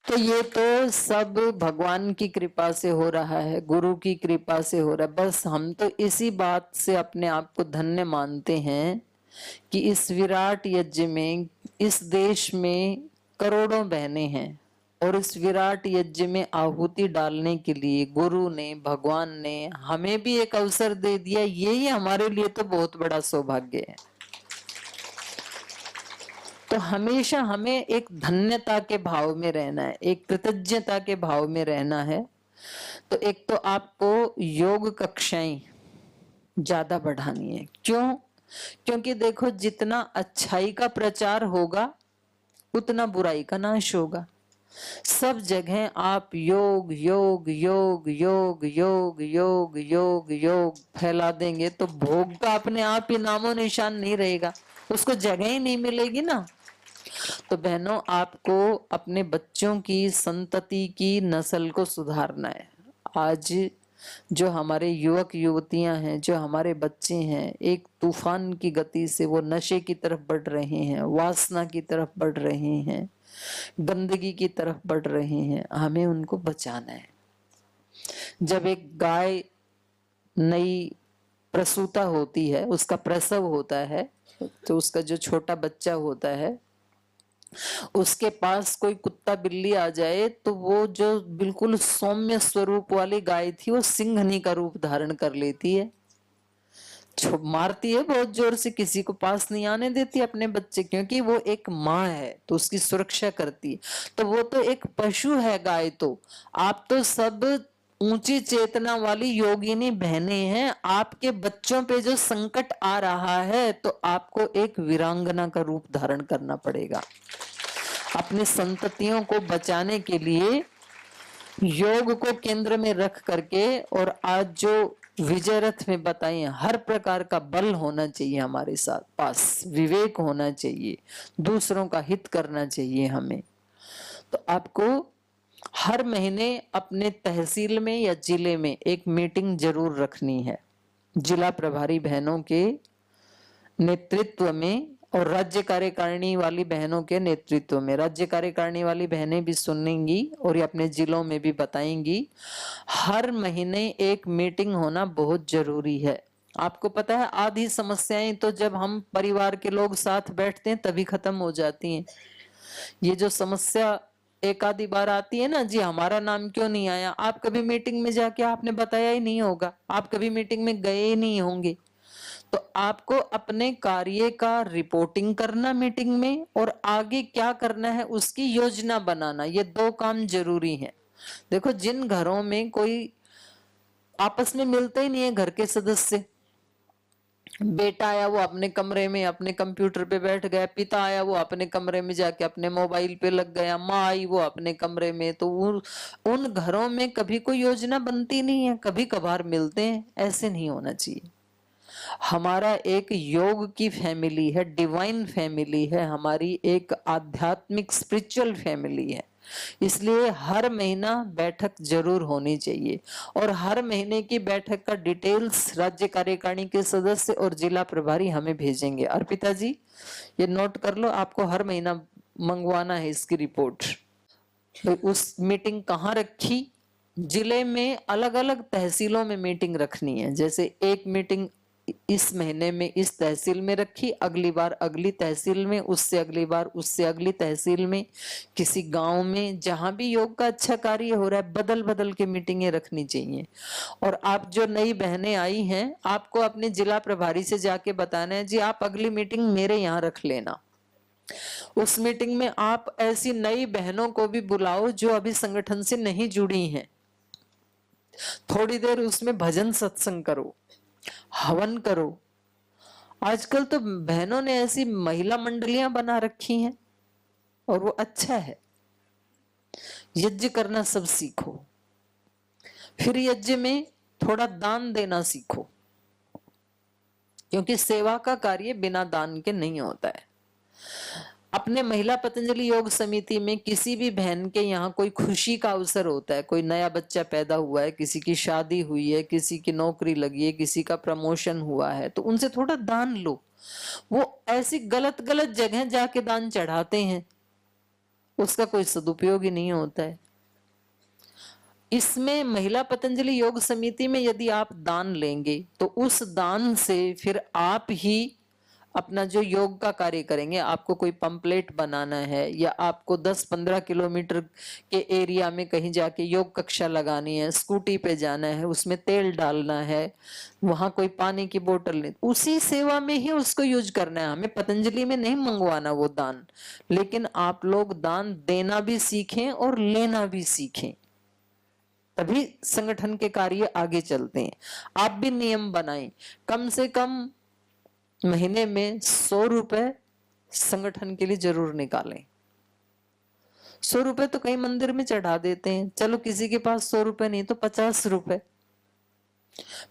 तो ये तो सब भगवान की कृपा से हो रहा है, गुरु की कृपा से हो रहा है। बस हम तो इसी बात से अपने आप को धन्य मानते हैं कि इस विराट यज्ञ में, इस देश में करोड़ों बहनें हैं और इस विराट यज्ञ में आहुति डालने के लिए गुरु ने, भगवान ने हमें भी एक अवसर दे दिया। यही हमारे लिए तो बहुत बड़ा सौभाग्य है। तो हमेशा हमें एक धन्यता के भाव में रहना है, एक कृतज्ञता के भाव में रहना है। तो एक तो आपको योग कक्षाएं ज्यादा बढ़ानी है। क्यों? क्योंकि देखो, जितना अच्छाई का प्रचार होगा उतना बुराई का नाश होगा। सब जगह आप योग योग योग योग योग योग योग योग फैला देंगे तो भोग का अपने आप ही नामो निशान नहीं रहेगा, उसको जगह ही नहीं मिलेगी ना। तो बहनों, आपको अपने बच्चों की संतति की नस्ल को सुधारना है। आज जो हमारे युवक युवतियां हैं, जो हमारे बच्चे हैं, एक तूफान की गति से वो नशे की तरफ बढ़ रहे हैं, वासना की तरफ बढ़ रहे हैं, गंदगी की तरफ बढ़ रहे हैं। हमें उनको बचाना है। जब एक गाय नई प्रसूता होती है, उसका प्रसव होता है, तो उसका जो छोटा बच्चा होता है, उसके पास कोई कुत्ता बिल्ली आ जाए तो वो जो बिल्कुल सौम्य स्वरूप वाली गाय थी वो सिंहनी का रूप धारण कर लेती है, मारती है बहुत जोर से, किसी को पास नहीं आने देती अपने बच्चे, क्योंकि वो एक माँ है तो उसकी सुरक्षा करती है। तो वो तो एक पशु है गाय। तो आप तो सब ऊंची चेतना वाली योगिनी बहनें हैं। आपके बच्चों पे जो संकट आ रहा है तो आपको एक वीरांगना का रूप धारण करना पड़ेगा। अपने संततियों को बचाने के लिए योग को केंद्र में रख करके, और आज जो विजय रथ में बताइए, हर प्रकार का बल होना चाहिए हमारे साथ पास, विवेक होना चाहिए, दूसरों का हित करना चाहिए हमें। तो आपको हर महीने अपने तहसील में या जिले में एक मीटिंग जरूर रखनी है, जिला प्रभारी बहनों के नेतृत्व में और राज्य कार्यकारिणी वाली बहनों के नेतृत्व में। राज्य कार्यकारिणी वाली बहनें भी सुनेंगी और ये अपने जिलों में भी बताएंगी। हर महीने एक मीटिंग होना बहुत जरूरी है। आपको पता है, आधी समस्याएं तो जब हम परिवार के लोग साथ बैठते हैं तभी खत्म हो जाती हैं। ये जो समस्या एक आधी बार आती है ना, जी हमारा नाम क्यों नहीं आया, आप कभी मीटिंग में जाके आपने बताया ही नहीं होगा, आप कभी मीटिंग में गए ही नहीं होंगे। तो आपको अपने कार्य का रिपोर्टिंग करना मीटिंग में, और आगे क्या करना है उसकी योजना बनाना, ये दो काम जरूरी हैं। देखो, जिन घरों में कोई आपस में मिलते ही नहीं है, घर के सदस्य, बेटा आया वो अपने कमरे में अपने कंप्यूटर पे बैठ गया, पिता आया वो अपने कमरे में जाके अपने मोबाइल पे लग गया, माँ आई वो अपने कमरे में, तो उन घरों में कभी कोई योजना बनती नहीं है, कभी कभार मिलते हैं। ऐसे नहीं होना चाहिए। हमारा एक योग की फैमिली है, डिवाइन फैमिली है, हमारी एक आध्यात्मिक स्पिरिचुअल फैमिली है। इसलिए हर महीना बैठक जरूर होनी चाहिए, और हर महीने की बैठक का डिटेल्स राज्य कार्यकारिणी के सदस्य और जिला प्रभारी हमें भेजेंगे। अर्पिता जी, ये नोट कर लो, आपको हर महीना मंगवाना है इसकी रिपोर्ट। तो उस मीटिंग कहाँ रखी? जिले में अलग अलग तहसीलों में मीटिंग रखनी है। जैसे एक मीटिंग इस महीने में इस तहसील में रखी, अगली बार अगली तहसील में, उससे अगली बार उससे अगली तहसील में, किसी गांव में, जहां भी योग का अच्छा कार्य हो रहा है, बदल बदल के मीटिंगें रखनी चाहिए। और आप जो नई बहनें आई हैं, आपको अपने जिला प्रभारी से जाके बताना है, जी आप अगली मीटिंग मेरे यहाँ रख लेना। उस मीटिंग में आप ऐसी नई बहनों को भी बुलाओ जो अभी संगठन से नहीं जुड़ी हैं। थोड़ी देर उसमें भजन सत्संग करो, हवन करो। आजकल तो बहनों ने ऐसी महिला मंडलियां बना रखी हैं और वो अच्छा है। यज्ञ करना सब सीखो, फिर यज्ञ में थोड़ा दान देना सीखो, क्योंकि सेवा का कार्य बिना दान के नहीं होता है। अपने महिला पतंजलि योग समिति में किसी भी बहन के यहाँ कोई खुशी का अवसर होता है, कोई नया बच्चा पैदा हुआ है, किसी की शादी हुई है, किसी की नौकरी लगी है, किसी का प्रमोशन हुआ है, तो उनसे थोड़ा दान लो। वो ऐसी गलत गलत जगह जाके दान चढ़ाते हैं, उसका कोई सदुपयोग ही नहीं होता है। इसमें महिला पतंजलि योग समिति में यदि आप दान लेंगे तो उस दान से फिर आप ही अपना जो योग का कार्य करेंगे। आपको कोई पंपलेट बनाना है या आपको 10-15 किलोमीटर के एरिया में कहीं जाके योग कक्षा लगानी है, स्कूटी पे जाना है, उसमें तेल डालना है, वहां कोई पानी की बोतल नहीं, उसी सेवा में ही उसको यूज करना है। हमें पतंजलि में नहीं मंगवाना वो दान। लेकिन आप लोग दान देना भी सीखें और लेना भी सीखें, तभी संगठन के कार्य आगे चलते हैं। आप भी नियम बनाएं, कम से कम महीने में 100 रुपए संगठन के लिए जरूर निकालें। 100 रुपए तो कई मंदिर में चढ़ा देते हैं। चलो किसी के पास 100 रुपए नहीं तो 50 रुपए,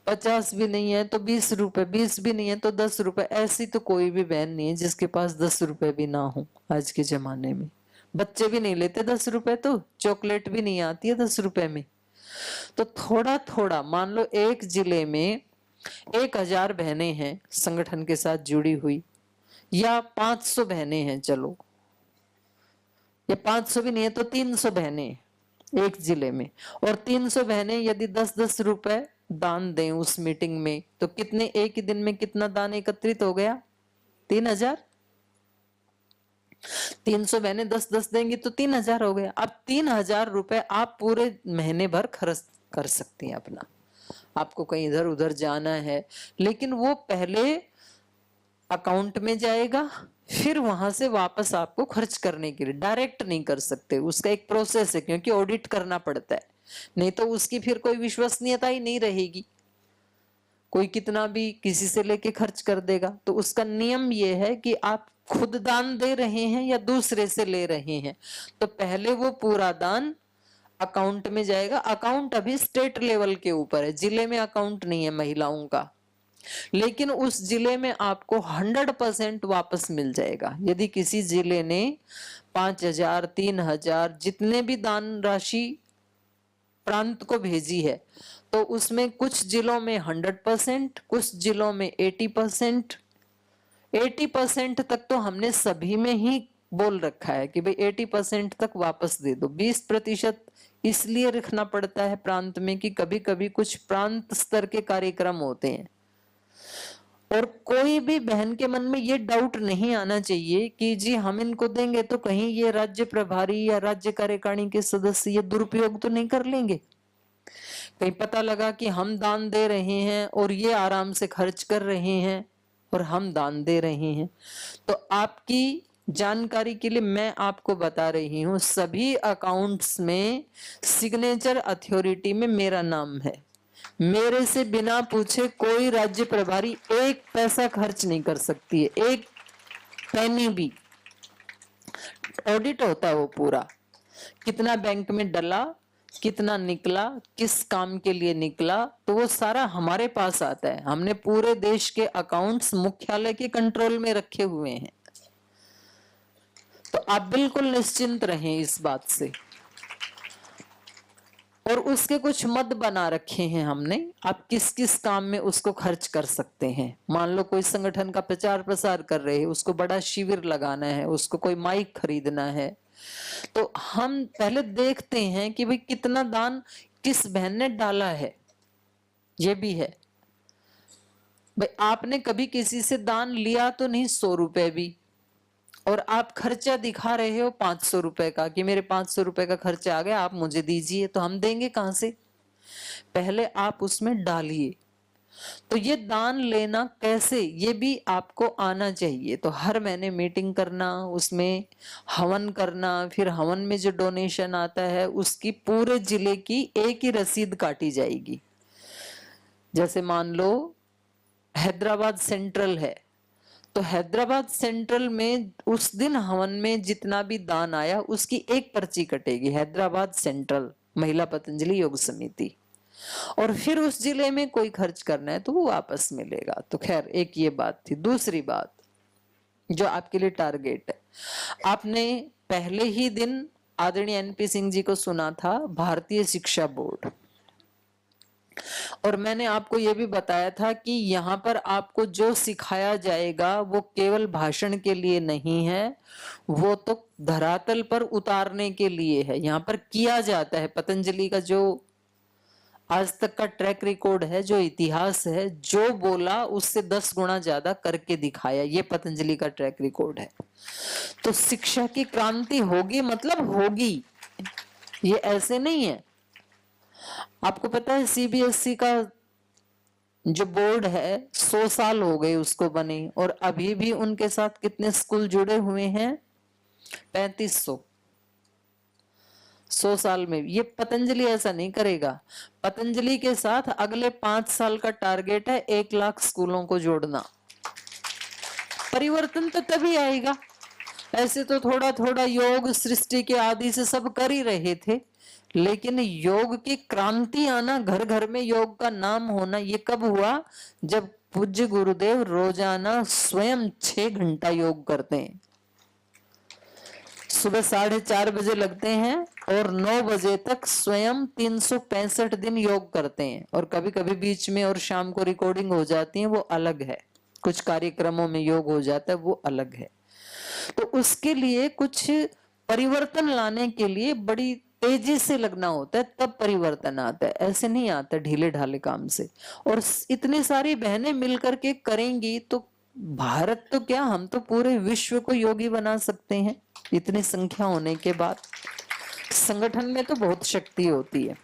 50 भी नहीं है तो 20 रुपए, 20 भी नहीं है तो 10 रुपए। ऐसी तो कोई भी बहन नहीं है जिसके पास 10 रुपए भी ना हो। आज के जमाने में बच्चे भी नहीं लेते 10 रुपए, तो चॉकलेट भी नहीं आती है 10 रुपए में। तो थोड़ा थोड़ा, मान लो एक जिले में 1000 बहनें हैं संगठन के साथ जुड़ी हुई, या 500 बहनें हैं, चलो, या 500 भी नहीं है तो 300 बहनें एक जिले में, और 300 बहनें यदि 10-10 रुपए दान दें उस मीटिंग में, तो कितने, एक ही दिन में कितना दान एकत्रित हो गया? 3000। 300 बहनें 10-10 देंगी तो 3000 हो गया। अब 3000 रुपए आप पूरे महीने भर खर्च कर सकती हैं अपना। आपको कहीं इधर उधर जाना है, लेकिन वो पहले अकाउंट में जाएगा, फिर वहां से वापस आपको खर्च करने के लिए डायरेक्ट नहीं कर सकते। उसका एक प्रोसेस है, क्योंकि ऑडिट करना पड़ता है, नहीं तो उसकी फिर कोई विश्वसनीयता ही नहीं रहेगी। कोई कितना भी किसी से लेके खर्च कर देगा। तो उसका नियम ये है कि आप खुद दान दे रहे हैं या दूसरे से ले रहे हैं, तो पहले वो पूरा दान अकाउंट में जाएगा। अकाउंट अभी स्टेट लेवल के ऊपर है, जिले में अकाउंट नहीं है महिलाओं का, लेकिन उस जिले में आपको 100% वापस मिल जाएगा। यदि किसी जिले ने 5000, 3000 जितने भी दान राशि प्रांत को भेजी है, तो उसमें कुछ जिलों में 100%, कुछ जिलों में 80%, 80% तक तो हमने सभी में ही बोल रखा है कि भाई 80% तक वापस दे दो। 20% इसलिए रखना पड़ता है प्रांत में कि कभी कभी कुछ प्रांत स्तर के कार्यक्रम होते हैं, और कोई भी बहन के मन में ये डाउट नहीं आना चाहिए कि जी हम इनको देंगे तो कहीं ये राज्य प्रभारी या राज्य कार्यकारिणी के सदस्य ये दुरुपयोग तो नहीं कर लेंगे। कहीं पता लगा कि हम दान दे रहे हैं और ये आराम से खर्च कर रहे हैं और हम दान दे रहे हैं। तो आपकी जानकारी के लिए मैं आपको बता रही हूं, सभी अकाउंट्स में सिग्नेचर अथॉरिटी में मेरा नाम है। मेरे से बिना पूछे कोई राज्य प्रभारी एक पैसा खर्च नहीं कर सकती है, एक पैनी भी। ऑडिट होता है वो पूरा, कितना बैंक में डला, कितना निकला, किस काम के लिए निकला, तो वो सारा हमारे पास आता है। हमने पूरे देश के अकाउंट्स मुख्यालय के कंट्रोल में रखे हुए हैं। तो आप बिल्कुल निश्चिंत रहें इस बात से। और उसके कुछ मद बना रखे हैं हमने, आप किस किस काम में उसको खर्च कर सकते हैं। मान लो कोई संगठन का प्रचार प्रसार कर रहे हैं, उसको बड़ा शिविर लगाना है, उसको कोई माइक खरीदना है, तो हम पहले देखते हैं कि भाई कितना दान किस बहन ने डाला है। ये भी है भाई, आपने कभी किसी से दान लिया तो नहीं 100 रुपए भी, और आप खर्चा दिखा रहे हो 500 रुपए का कि मेरे 500 रुपए का खर्चा आ गया, आप मुझे दीजिए, तो हम देंगे कहां से? पहले आप उसमें डालिए। तो ये दान लेना कैसे, ये भी आपको आना चाहिए। तो हर महीने मीटिंग करना, उसमें हवन करना, फिर हवन में जो डोनेशन आता है उसकी पूरे जिले की एक ही रसीद काटी जाएगी। जैसे मान लो हैदराबाद सेंट्रल है, तो हैदराबाद सेंट्रल में उस दिन हवन में जितना भी दान आया उसकी एक पर्ची कटेगी, हैदराबाद सेंट्रल महिला पतंजलि योग समिति। और फिर उस जिले में कोई खर्च करना है तो वो वापस मिलेगा। तो खैर एक ये बात थी। दूसरी बात जो आपके लिए टारगेट है, आपने पहले ही दिन आदरणीय एनपी सिंह जी को सुना था, भारतीय शिक्षा बोर्ड, और मैंने आपको ये भी बताया था कि यहाँ पर आपको जो सिखाया जाएगा वो केवल भाषण के लिए नहीं है, वो तो धरातल पर उतारने के लिए है। यहाँ पर किया जाता है। पतंजलि का जो आज तक का ट्रैक रिकॉर्ड है, जो इतिहास है, जो बोला उससे 10 गुना ज्यादा करके दिखाया, ये पतंजलि का ट्रैक रिकॉर्ड है। तो शिक्षा की क्रांति होगी मतलब होगी, ये ऐसे नहीं है। आपको पता है सीबीएसई का जो बोर्ड है 100 साल हो गए उसको बने, और अभी भी उनके साथ कितने स्कूल जुड़े हुए हैं? 3500। 100 साल में ये पतंजलि ऐसा नहीं करेगा। पतंजलि के साथ अगले 5 साल का टारगेट है 1 लाख स्कूलों को जोड़ना। परिवर्तन तो तभी आएगा। ऐसे तो थोड़ा थोड़ा योग सृष्टि के आदि से सब कर ही रहे थे, लेकिन योग की क्रांति आना, घर घर में योग का नाम होना, ये कब हुआ? जब पूज्य गुरुदेव रोजाना स्वयं 6 घंटा योग करते हैं। सुबह 4:30 बजे लगते हैं और 9 बजे तक स्वयं 365 दिन योग करते हैं। और कभी कभी बीच में और शाम को रिकॉर्डिंग हो जाती है, वो अलग है। कुछ कार्यक्रमों में योग हो जाता है, वो अलग है। तो उसके लिए कुछ परिवर्तन लाने के लिए बड़ी तेजी से लगना होता है, तब परिवर्तन आता है। ऐसे नहीं आता ढीले ढाले काम से। और इतनी सारी बहनें मिलकर के करेंगी तो भारत तो क्या, हम तो पूरे विश्व को योगी बना सकते हैं। इतनी संख्या होने के बाद संगठन में तो बहुत शक्ति होती है।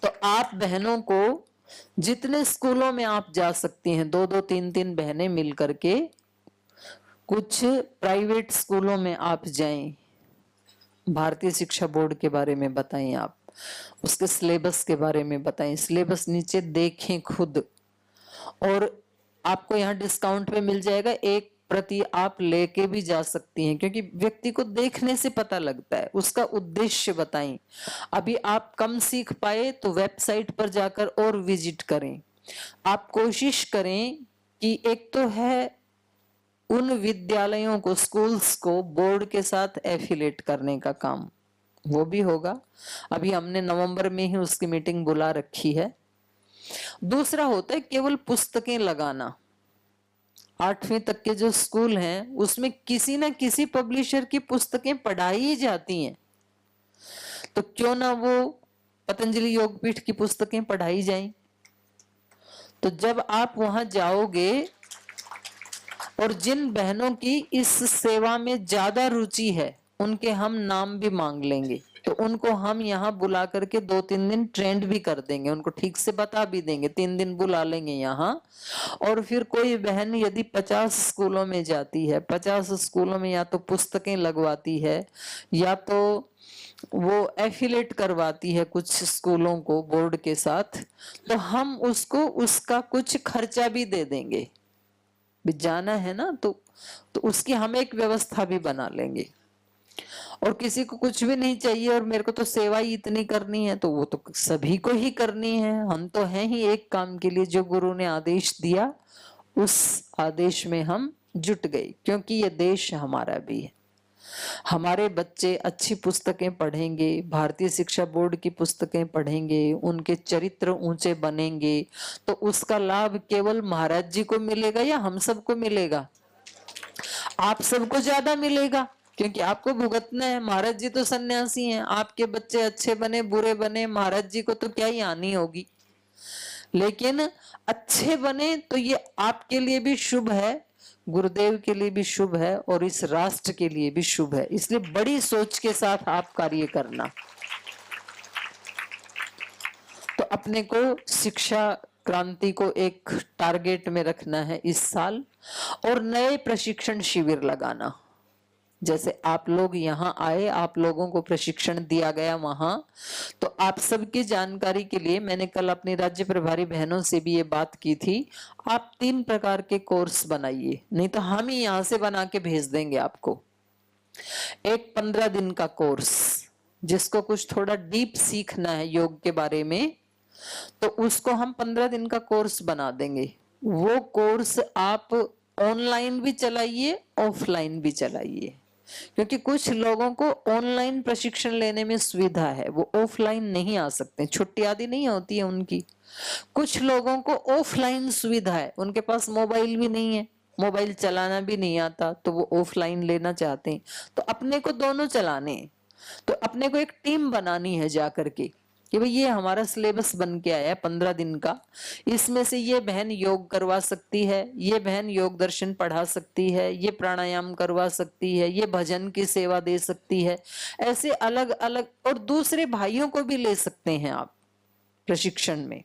तो आप बहनों को जितने स्कूलों में आप जा सकती हैं, 2-2, 3-3 बहनें मिलकर के, कुछ प्राइवेट स्कूलों में आप जाएं, भारतीय शिक्षा बोर्ड के बारे में बताएं, आप उसके सिलेबस के बारे में बताएं, सिलेबस नीचे देखें खुद। और आपको यहाँ डिस्काउंट पे मिल जाएगा, 1 प्रति आप लेके भी जा सकती हैं, क्योंकि व्यक्ति को देखने से पता लगता है। उसका उद्देश्य बताएं। अभी आप कम सीख पाए तो वेबसाइट पर जाकर और विजिट करें। आप कोशिश करें कि एक तो है उन विद्यालयों को, स्कूल्स को बोर्ड के साथ एफिलेट करने का काम, वो भी होगा। अभी हमने नवंबर में ही उसकी मीटिंग बुला रखी है। दूसरा होता है केवल पुस्तकें लगाना। 8वीं तक के जो स्कूल हैं उसमें किसी ना किसी पब्लिशर की पुस्तकें पढ़ाई ही जाती हैं, तो क्यों ना वो पतंजलि योगपीठ की पुस्तकें पढ़ाई जाएं। तो जब आप वहां जाओगे और जिन बहनों की इस सेवा में ज्यादा रुचि है उनके हम नाम भी मांग लेंगे, तो उनको हम यहाँ बुला करके 2-3 दिन ट्रेंड भी कर देंगे, उनको ठीक से बता भी देंगे। 3 दिन बुला लेंगे यहाँ। और फिर कोई बहन यदि 50 स्कूलों में जाती है, 50 स्कूलों में या तो पुस्तकें लगवाती है या तो वो एफिलेट करवाती है कुछ स्कूलों को बोर्ड के साथ, तो हम उसको उसका कुछ खर्चा भी दे देंगे। भी जाना है ना, तो उसकी हम एक व्यवस्था भी बना लेंगे। और किसी को कुछ भी नहीं चाहिए और मेरे को तो सेवा ही इतनी करनी है, तो वो तो सभी को ही करनी है। हम तो हैं ही एक काम के लिए, जो गुरु ने आदेश दिया उस आदेश में हम जुट गए, क्योंकि ये देश हमारा भी है। हमारे बच्चे अच्छी पुस्तकें पढ़ेंगे, भारतीय शिक्षा बोर्ड की पुस्तकें पढ़ेंगे, उनके चरित्र ऊंचे बनेंगे, तो उसका लाभ केवल महाराज जी को मिलेगा या हम सबको मिलेगा? आप सबको ज्यादा मिलेगा, क्योंकि आपको भुगतना है। महाराज जी तो सन्यासी हैं। आपके बच्चे अच्छे बने बुरे बने, महाराज जी को तो क्या ही हानि होगी। लेकिन अच्छे बने तो ये आपके लिए भी शुभ है, गुरुदेव के लिए भी शुभ है, और इस राष्ट्र के लिए भी शुभ है। इसलिए बड़ी सोच के साथ आप कार्य करना। तो अपने को शिक्षा क्रांति को एक टारगेट में रखना है इस साल, और नए प्रशिक्षण शिविर लगाना। जैसे आप लोग यहाँ आए, आप लोगों को प्रशिक्षण दिया गया वहां, तो आप सबकी जानकारी के लिए मैंने कल अपनी राज्य प्रभारी बहनों से भी ये बात की थी। आप 3 प्रकार के कोर्स बनाइए, नहीं तो हम ही यहाँ से बना के भेज देंगे आपको। एक 15 दिन का कोर्स, जिसको कुछ थोड़ा डीप सीखना है योग के बारे में, तो उसको हम 15 दिन का कोर्स बना देंगे। वो कोर्स आप ऑनलाइन भी चलाइए, ऑफलाइन भी चलाइए। क्योंकि कुछ लोगों को ऑनलाइन प्रशिक्षण लेने में सुविधा है, वो ऑफलाइन नहीं आ सकते, छुट्टी आदि नहीं होती है उनकी। कुछ लोगों को ऑफलाइन सुविधा है, उनके पास मोबाइल भी नहीं है, मोबाइल चलाना भी नहीं आता, तो वो ऑफलाइन लेना चाहते हैं। तो अपने को दोनों चलाने हैं, तो अपने को एक टीम बनानी है जाकर के कि भाई ये हमारा सिलेबस बन के आया है 15 दिन का, इसमें से ये बहन योग करवा सकती है, ये बहन योग दर्शन पढ़ा सकती है, ये प्राणायाम करवा सकती है, ये भजन की सेवा दे सकती है। ऐसे अलग अलग, और दूसरे भाइयों को भी ले सकते हैं आप प्रशिक्षण में,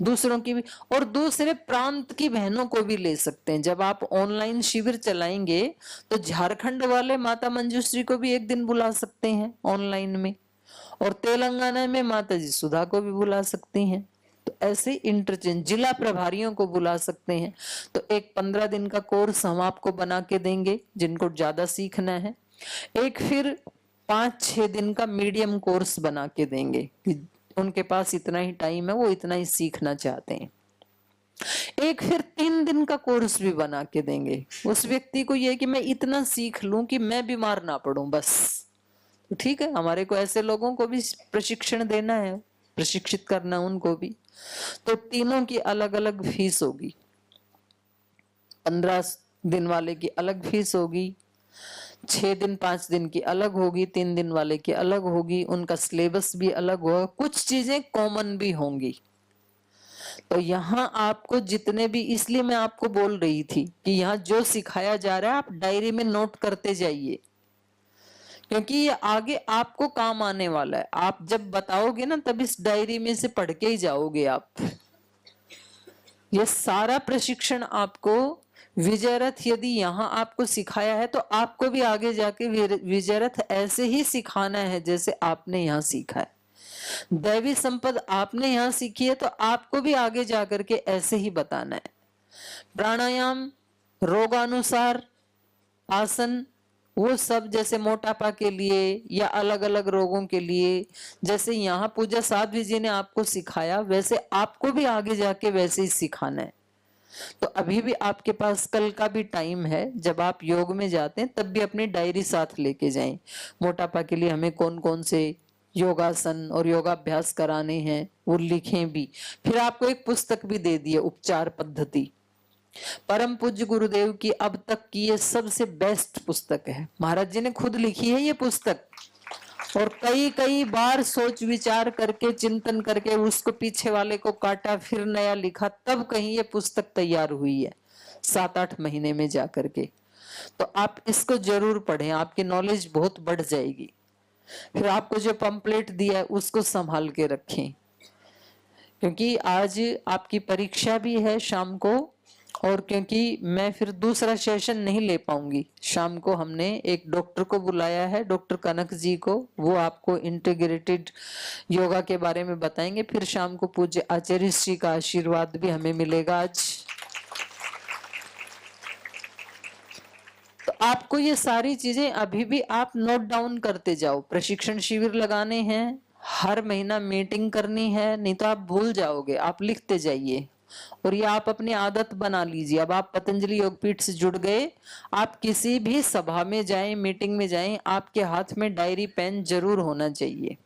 दूसरों की भी, और दूसरे प्रांत की बहनों को भी ले सकते हैं। जब आप ऑनलाइन शिविर चलाएंगे तो झारखंड वाले माता मंजूश्री को भी एक दिन बुला सकते हैं ऑनलाइन में, और तेलंगाना में माता जी सुधा को भी बुला सकती हैं। तो ऐसे इंटरचेंज, जिला प्रभारियों को बुला सकते हैं। तो एक 15 दिन का कोर्स हम आपको बना के देंगे जिनको ज्यादा सीखना है। एक फिर 5-6 दिन का मीडियम कोर्स बना के देंगे कि उनके पास इतना ही टाइम है, वो इतना ही सीखना चाहते हैं। एक फिर 3 दिन का कोर्स भी बना के देंगे। उस व्यक्ति को यह कि मैं इतना सीख लूं कि मैं बीमार ना पड़ूं बस, तो ठीक है, हमारे को ऐसे लोगों को भी प्रशिक्षण देना है, प्रशिक्षित करना उनको भी। तो तीनों की अलग अलग फीस होगी, 15 दिन वाले की अलग फीस होगी, 6 दिन 5 दिन की अलग होगी, 3 दिन वाले की अलग होगी, उनका सिलेबस भी अलग होगा, कुछ चीजें कॉमन भी होंगी। तो यहाँ आपको जितने भी, इसलिए मैं आपको बोल रही थी कि यहाँ जो सिखाया जा रहा है आप डायरी में नोट करते जाइए, क्योंकि ये आगे आपको काम आने वाला है। आप जब बताओगे ना तब इस डायरी में से पढ़ के ही जाओगे आप। ये सारा प्रशिक्षण आपको विजय रथ यदि यहाँ आपको सिखाया है तो आपको भी आगे जाके विजय रथ ऐसे ही सिखाना है जैसे आपने यहाँ सीखा है। दैवी संपद आपने यहाँ सीखी है तो आपको भी आगे जाकर के ऐसे ही बताना है। प्राणायाम, रोगानुसार आसन, वो सब जैसे मोटापा के लिए या अलग अलग रोगों के लिए, जैसे यहाँ पूजा साध्वी जी ने आपको सिखाया वैसे आपको भी आगे जाके वैसे ही सिखाना है। तो अभी भी आपके पास कल का भी टाइम है, जब आप योग में जाते हैं तब भी अपनी डायरी साथ लेके जाएं। मोटापा के लिए हमें कौन कौन से योगासन और योगाभ्यास कराने हैं वो लिखें भी। फिर आपको एक पुस्तक भी दे दी है, उपचार पद्धति, परम पूज्य गुरुदेव की अब तक की ये सबसे बेस्ट पुस्तक है। महाराज जी ने खुद लिखी है ये पुस्तक, और कई कई बार सोच विचार करके चिंतन करके उसको पीछे वाले को काटा, फिर नया लिखा, तब कहीं ये पुस्तक तैयार हुई है 7-8 महीने में जाकर के। तो आप इसको जरूर पढ़ें, आपकी नॉलेज बहुत बढ़ जाएगी। फिर आपको जो पंपलेट दिया है उसको संभाल के रखें, क्योंकि आज आपकी परीक्षा भी है शाम को, और क्योंकि मैं फिर दूसरा सेशन नहीं ले पाऊंगी, शाम को हमने एक डॉक्टर को बुलाया है, डॉक्टर कनक जी को, वो आपको इंटीग्रेटेड योगा के बारे में बताएंगे। फिर शाम को पूज्य आचार्य श्री का आशीर्वाद भी हमें मिलेगा आज। तो आपको ये सारी चीजें अभी भी आप नोट डाउन करते जाओ। प्रशिक्षण शिविर लगाने हैं, हर महीना मीटिंग करनी है, नहीं तो आप भूल जाओगे, आप लिखते जाइए। और ये आप अपनी आदत बना लीजिए। अब आप पतंजलि योगपीठ से जुड़ गए, आप किसी भी सभा में जाएं, मीटिंग में जाएं, आपके हाथ में डायरी पेन जरूर होना चाहिए।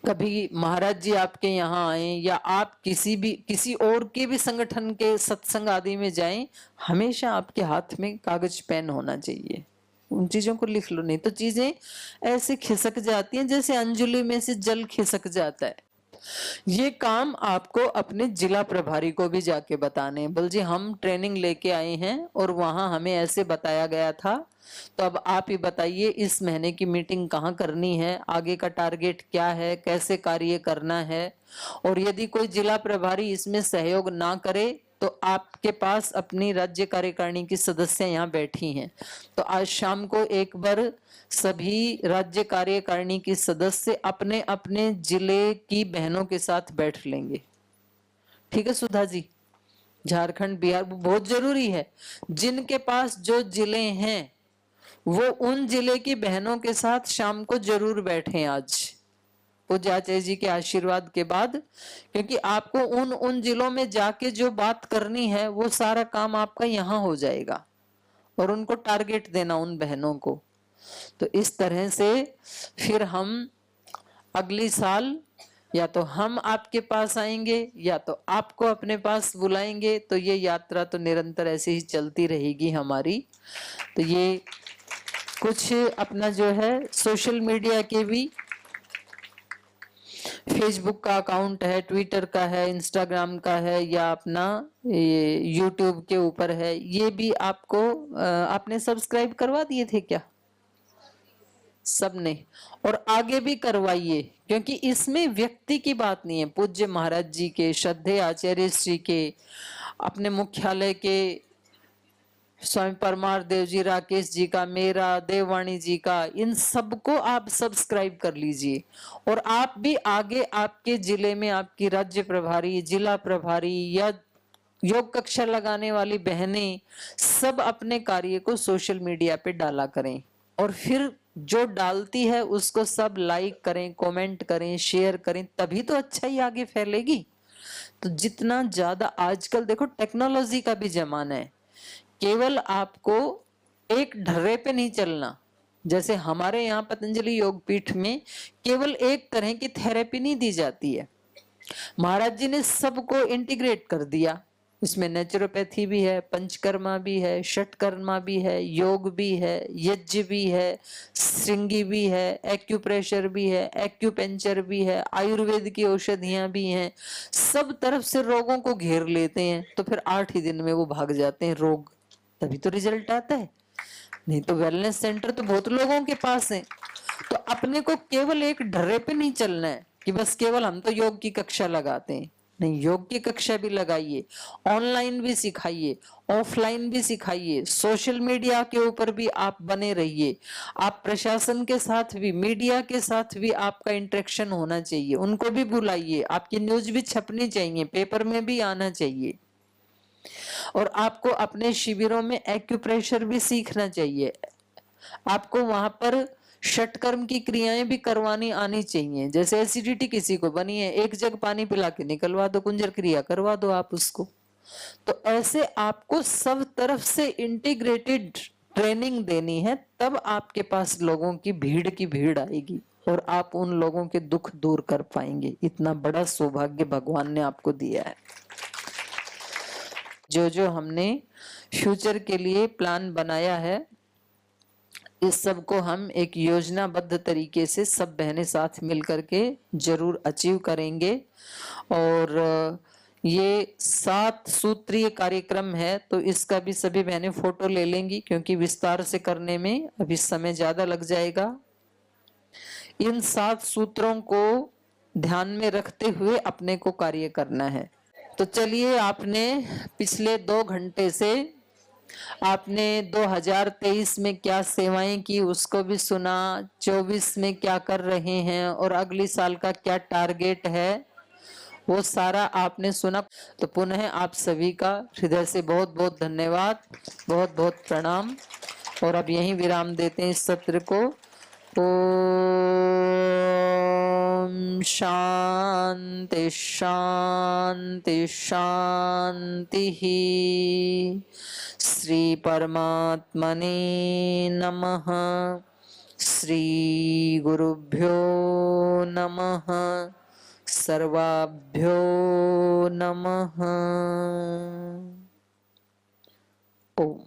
कभी महाराज जी आपके यहाँ आए या आप किसी और के भी संगठन के सत्संग आदि में जाएं, हमेशा आपके हाथ में कागज पेन होना चाहिए। उन चीजों को लिख लो, नहीं तो चीजें ऐसे खिसक जाती हैं जैसे अंजलि में से जल खिसक जाता है। ये काम आपको अपने जिला प्रभारी को भी जाके बताने, बोल जी हम ट्रेनिंग लेके आए हैं और वहां हमें ऐसे बताया गया था, तो अब आप ही बताइए इस महीने की मीटिंग कहाँ करनी है, आगे का टारगेट क्या है, कैसे कार्य करना है। और यदि कोई जिला प्रभारी इसमें सहयोग ना करे तो आपके पास अपनी राज्य कार्यकारिणी की सदस्य यहाँ बैठी हैं, तो आज शाम को एक बार सभी राज्य कार्यकारिणी की सदस्य अपने अपने जिले की बहनों के साथ बैठ लेंगे। ठीक है सुधा जी, झारखंड बिहार बहुत जरूरी है। जिनके पास जो जिले हैं वो उन जिले की बहनों के साथ शाम को जरूर बैठें आज पूज्य आचार्य जी के आशीर्वाद के बाद, क्योंकि आपको उन जिलों में जाके जो बात करनी है वो सारा काम आपका यहाँ हो जाएगा। और उनको टारगेट देना उन बहनों को। तो इस तरह से फिर हम अगली साल या तो हम आपके पास आएंगे या तो आपको अपने पास बुलाएंगे। तो ये यात्रा तो निरंतर ऐसे ही चलती रहेगी हमारी। तो ये कुछ अपना जो है सोशल मीडिया के भी, फेसबुक का अकाउंट है, ट्विटर का है, इंस्टाग्राम का है, या अपना ये यूट्यूब के ऊपर है, ये भी आपको आपने सब्सक्राइब करवा दिए थे क्या? सबने। और आगे भी करवाइए, क्योंकि इसमें व्यक्ति की बात नहीं है। पूज्य महाराज जी के, श्रद्धेय आचार्य श्री के, अपने मुख्यालय के स्वामी परमार देव जी, राकेश जी का, मेरा, देववाणी जी का, इन सबको आप सब्सक्राइब कर लीजिए। और आप भी आगे आपके जिले में आपकी राज्य प्रभारी, जिला प्रभारी या योग कक्षा लगाने वाली बहनें सब अपने कार्य को सोशल मीडिया पे डाला करें। और फिर जो डालती है उसको सब लाइक करें, कमेंट करें, शेयर करें, तभी तो अच्छा ही आगे फैलेगी। तो जितना ज्यादा, आजकल देखो टेक्नोलॉजी का भी जमाना है, केवल आपको एक ढर्रे पे नहीं चलना। जैसे हमारे यहाँ पतंजलि योग पीठ में केवल एक तरह की थेरेपी नहीं दी जाती है, महाराज जी ने सबको इंटीग्रेट कर दिया। इसमें नेचुरोपैथी भी है, पंचकर्मा भी है, षटकर्मा भी है, योग भी है, यज्ञ भी है, श्रृंगी भी है, एक्यूप्रेशर भी है, एक्यूपेंचर भी है, आयुर्वेद की औषधियां भी हैं। सब तरफ से रोगों को घेर लेते हैं, तो फिर 8 ही दिन में वो भाग जाते हैं रोग, तभी तो रिजल्ट आता है। नहीं तो वेलनेस सेंटर तो बहुत लोगों के पास है। तो अपने को केवल एक ढर्रे पे नहीं चलना है कि बस केवल हम तो योग की कक्षा लगाते हैं। नहीं, योग की कक्षा भी लगाइए, ऑनलाइन भी सिखाइए, ऑफलाइन भी सिखाइए, सोशल मीडिया के ऊपर भी आप बने रहिए। आप प्रशासन के साथ भी, मीडिया के साथ भी आपका इंटरेक्शन होना चाहिए, उनको भी बुलाइए, आपकी न्यूज भी छपनी चाहिए, पेपर में भी आना चाहिए। और आपको अपने शिविरों में एक्यूप्रेशर भी सीखना चाहिए। आपको वहां पर षटकर्म की क्रियाएं भी करवानी आनी चाहिए। जैसे एसिडिटी किसी को बनी है, एक जग पानी पिला के निकलवा दो, कुंजर क्रिया करवा दो आप उसको। तो ऐसे आपको सब तरफ से इंटीग्रेटेड ट्रेनिंग देनी है, तब आपके पास लोगों की भीड़ आएगी और आप उन लोगों के दुख दूर कर पाएंगे। इतना बड़ा सौभाग्य भगवान ने आपको दिया है। जो जो हमने फ्यूचर के लिए प्लान बनाया है, इस सब को हम एक योजनाबद्ध तरीके से सब बहनें साथ मिल करके जरूर अचीव करेंगे। और ये 7 सूत्रीय कार्यक्रम है, तो इसका भी सभी बहनें फोटो ले लेंगी, क्योंकि विस्तार से करने में अभी समय ज्यादा लग जाएगा। इन 7 सूत्रों को ध्यान में रखते हुए अपने को कार्य करना है। तो चलिए, आपने पिछले 2 घंटे से आपने 2023 में क्या सेवाएं की उसको भी सुना, 24 में क्या कर रहे हैं और अगली साल का क्या टारगेट है वो सारा आपने सुना। तो पुनः आप सभी का हृदय से बहुत बहुत धन्यवाद, बहुत बहुत प्रणाम। और अब यहीं विराम देते हैं इस सत्र को। ओम शांति शांति शांति। श्री परमात्मने नमः। श्री गुरुभ्यो नमः। सर्वाभ्यो नमः। ओम।